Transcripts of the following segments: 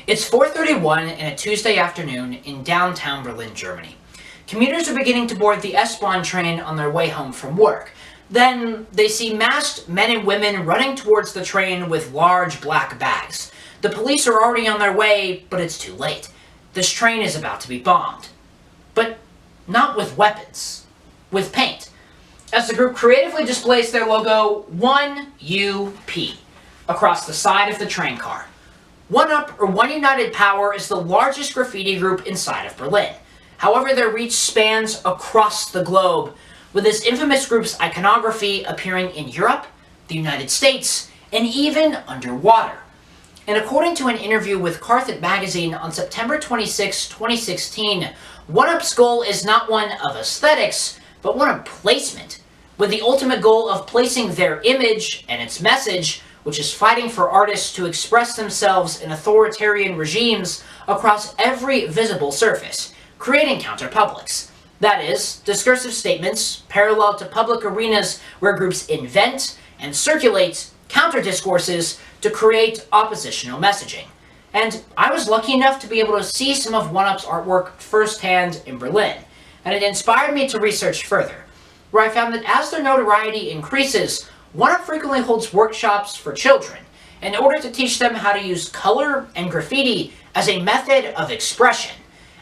It's 4:31 in a Tuesday afternoon in downtown Berlin, Germany. Commuters are beginning to board the S-Bahn train on their way home from work. Then they see masked men and women running towards the train with large black bags. The police are already on their way, but it's too late. This train is about to be bombed. But not with weapons, with paint. As the group creatively displays their logo 1UP across the side of the train car. One Up, or One United Power, is the largest graffiti group inside of Berlin. However, their reach spans across the globe, with this infamous group's iconography appearing in Europe, the United States, and even underwater. And according to an interview with Carthet magazine on September 26, 2016, One Up's goal is not one of aesthetics, but one of placement, with the ultimate goal of placing their image and its message, which is fighting for artists to express themselves in authoritarian regimes across every visible surface, creating counterpublics. That is, discursive statements parallel to public arenas where groups invent and circulate counter-discourses to create oppositional messaging. And I was lucky enough to be able to see some of One Up's artwork firsthand in Berlin, and it inspired me to research further, where I found that as their notoriety increases, One Up frequently holds workshops for children in order to teach them how to use color and graffiti as a method of expression,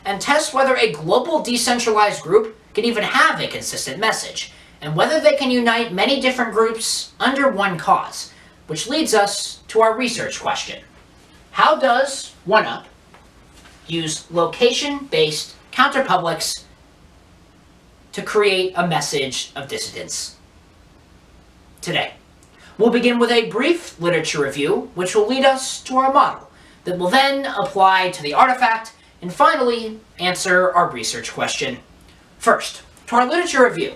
and test whether a global decentralized group can even have a consistent message, and whether they can unite many different groups under one cause, which leads us to our research question. How does One Up use location-based counterpublics to create a message of dissidence? Today, we'll begin with a brief literature review, which will lead us to our model, that will then apply to the artifact, and finally, answer our research question. First, to our literature review.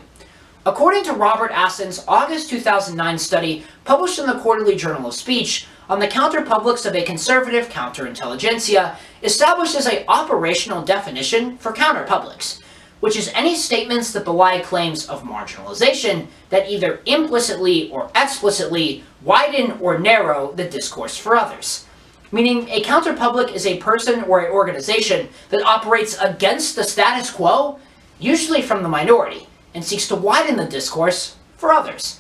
According to Robert Asson's August 2009 study, published in the Quarterly Journal of Speech, on the counterpublics of a conservative counterintelligentsia, establishes an operational definition for counterpublics, which is any statements that belie claims of marginalization that either implicitly or explicitly widen or narrow the discourse for others. Meaning, a counterpublic is a person or an organization that operates against the status quo, usually from the minority, and seeks to widen the discourse for others.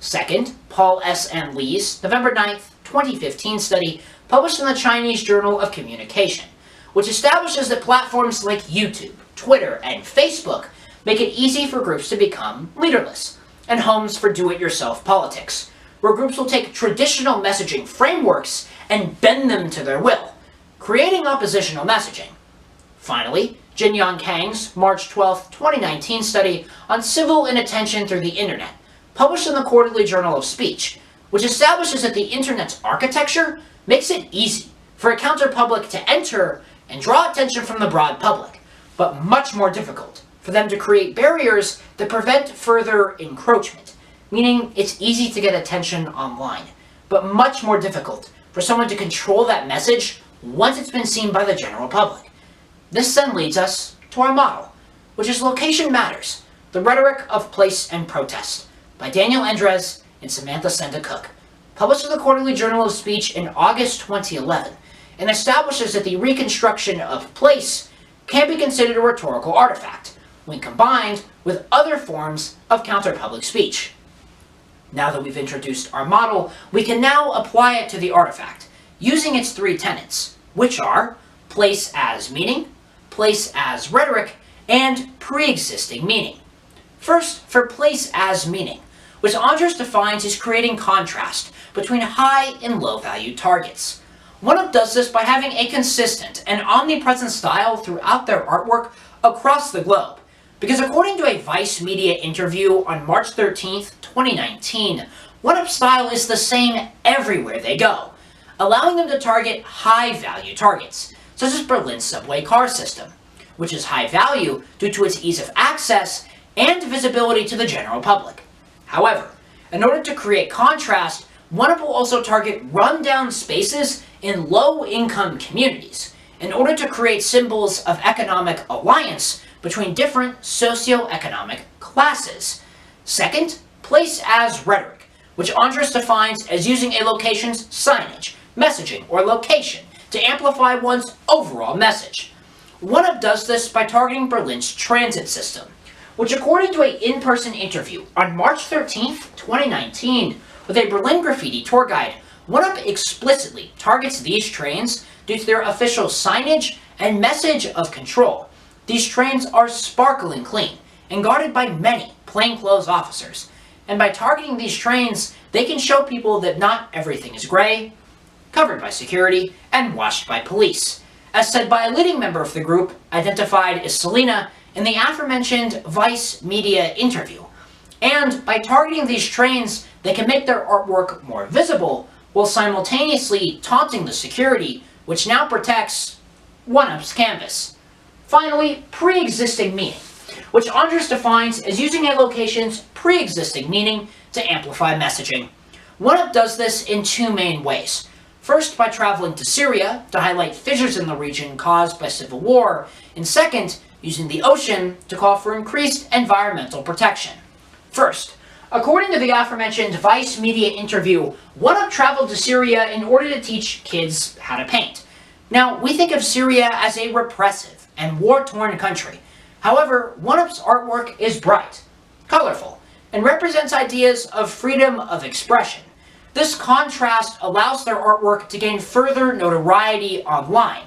Second, Paul S. and Lee's November 9th, 2015 study published in the Chinese Journal of Communication, which establishes that platforms like YouTube, Twitter, and Facebook make it easy for groups to become leaderless, and homes for do-it-yourself politics, where groups will take traditional messaging frameworks and bend them to their will, creating oppositional messaging. Finally, Jin-Yong Kang's March 12, 2019 study on civil inattention through the internet, published in the Quarterly Journal of Speech, which establishes that the internet's architecture makes it easy for a counterpublic to enter and draw attention from the broad public, but much more difficult for them to create barriers that prevent further encroachment, meaning it's easy to get attention online, but much more difficult for someone to control that message once it's been seen by the general public. This then leads us to our model, which is Location Matters, the Rhetoric of Place and Protest, by Daniel Endres and Samantha Senda Cook, published in the Quarterly Journal of Speech in August 2011, and establishes that the reconstruction of place can be considered a rhetorical artifact when combined with other forms of counterpublic speech. Now that we've introduced our model, we can now apply it to the artifact, using its three tenets, which are place as meaning, place as rhetoric, and pre-existing meaning. First, for place as meaning, which Andres defines as creating contrast between high and low value targets. One Up does this by having a consistent and omnipresent style throughout their artwork across the globe. Because according to a Vice Media interview on March 13th, 2019, One Up's style is the same everywhere they go, allowing them to target high-value targets, such as Berlin's subway car system, which is high value due to its ease of access and visibility to the general public. However, in order to create contrast, One Up will also target run-down spaces in low-income communities, in order to create symbols of economic alliance between different socioeconomic classes. Second, place as rhetoric, which Andres defines as using a location's signage, messaging, or location to amplify one's overall message. OneUp does this by targeting Berlin's transit system, which according to an in-person interview on March 13th, 2019, with a Berlin graffiti tour guide, OneUp explicitly targets these trains due to their official signage and message of control. These trains are sparkling clean and guarded by many plainclothes officers. And by targeting these trains, they can show people that not everything is gray, covered by security, and watched by police, as said by a leading member of the group, identified as Selena, in the aforementioned Vice media interview. And by targeting these trains, they can make their artwork more visible, while simultaneously taunting the security, which now protects OneUp's canvas. Finally, pre-existing meaning, which Andres defines as using a location's pre-existing meaning to amplify messaging. OneUp does this in two main ways. First, by traveling to Syria to highlight fissures in the region caused by civil war, and second, using the ocean to call for increased environmental protection. First, according to the aforementioned Vice media interview, OneUp traveled to Syria in order to teach kids how to paint. Now, we think of Syria as a repressive and war-torn country. However, OneUp's artwork is bright, colorful, and represents ideas of freedom of expression. This contrast allows their artwork to gain further notoriety online,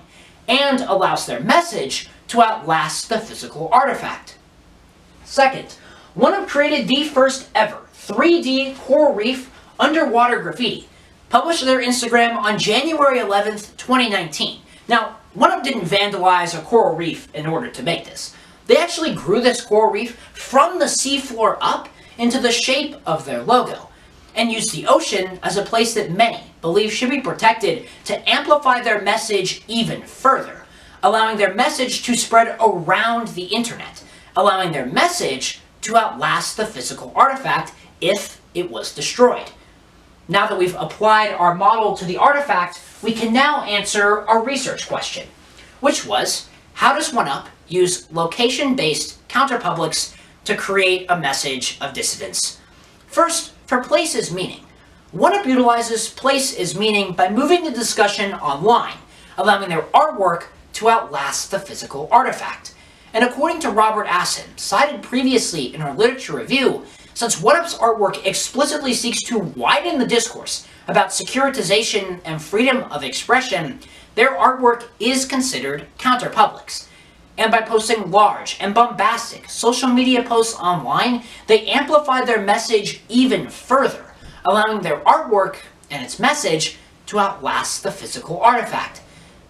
and allows their message to outlast the physical artifact. Second, OneUp created the first ever 3D coral reef underwater graffiti, published to their Instagram on January 11th, 2019. Now, OneUp didn't vandalize a coral reef in order to make this. They actually grew this coral reef from the seafloor up into the shape of their logo, and used the ocean as a place that many believe should be protected to amplify their message even further, allowing their message to spread around the internet, allowing their message to outlast the physical artifact if it was destroyed. Now that we've applied our model to the artifact, we can now answer our research question, which was, how does OneUp use location-based counterpublics to create a message of dissidence? First, for place as meaning. OneUp utilizes place as meaning by moving the discussion online, allowing their artwork to outlast the physical artifact. And according to Robert Asson, cited previously in our literature review, since OneUp's artwork explicitly seeks to widen the discourse about securitization and freedom of expression, their artwork is considered counterpublics. And by posting large and bombastic social media posts online, they amplify their message even further, allowing their artwork and its message to outlast the physical artifact.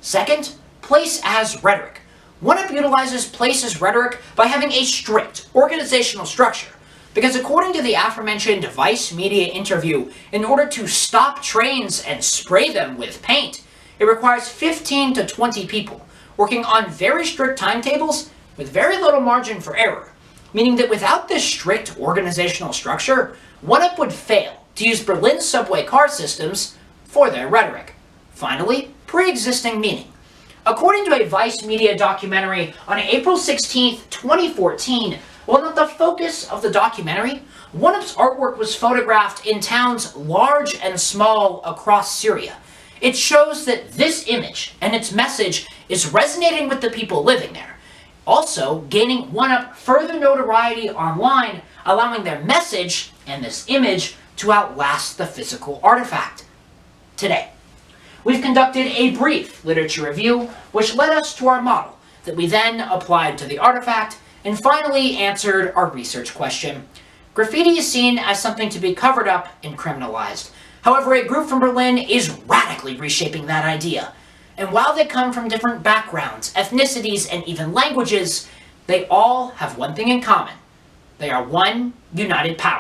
Second, place as rhetoric. OneUp utilizes place as rhetoric by having a strict organizational structure, because according to the aforementioned Vice media interview, in order to stop trains and spray them with paint, it requires 15 to 20 people, working on very strict timetables with very little margin for error, meaning that without this strict organizational structure, OneUp would fail to use Berlin's subway car systems for their rhetoric. Finally, pre-existing meaning. According to a Vice media documentary on April 16, 2014, while not the focus of the documentary, OneUp's artwork was photographed in towns large and small across Syria. It shows that this image and its message is resonating with the people living there, also gaining OneUp further notoriety online, allowing their message and this image to outlast the physical artifact. Today, we've conducted a brief literature review, which led us to our model that we then applied to the artifact, and finally answered our research question. Graffiti is seen as something to be covered up and criminalized. However, a group from Berlin is radically reshaping that idea. And while they come from different backgrounds, ethnicities, and even languages, they all have one thing in common. They are one united power.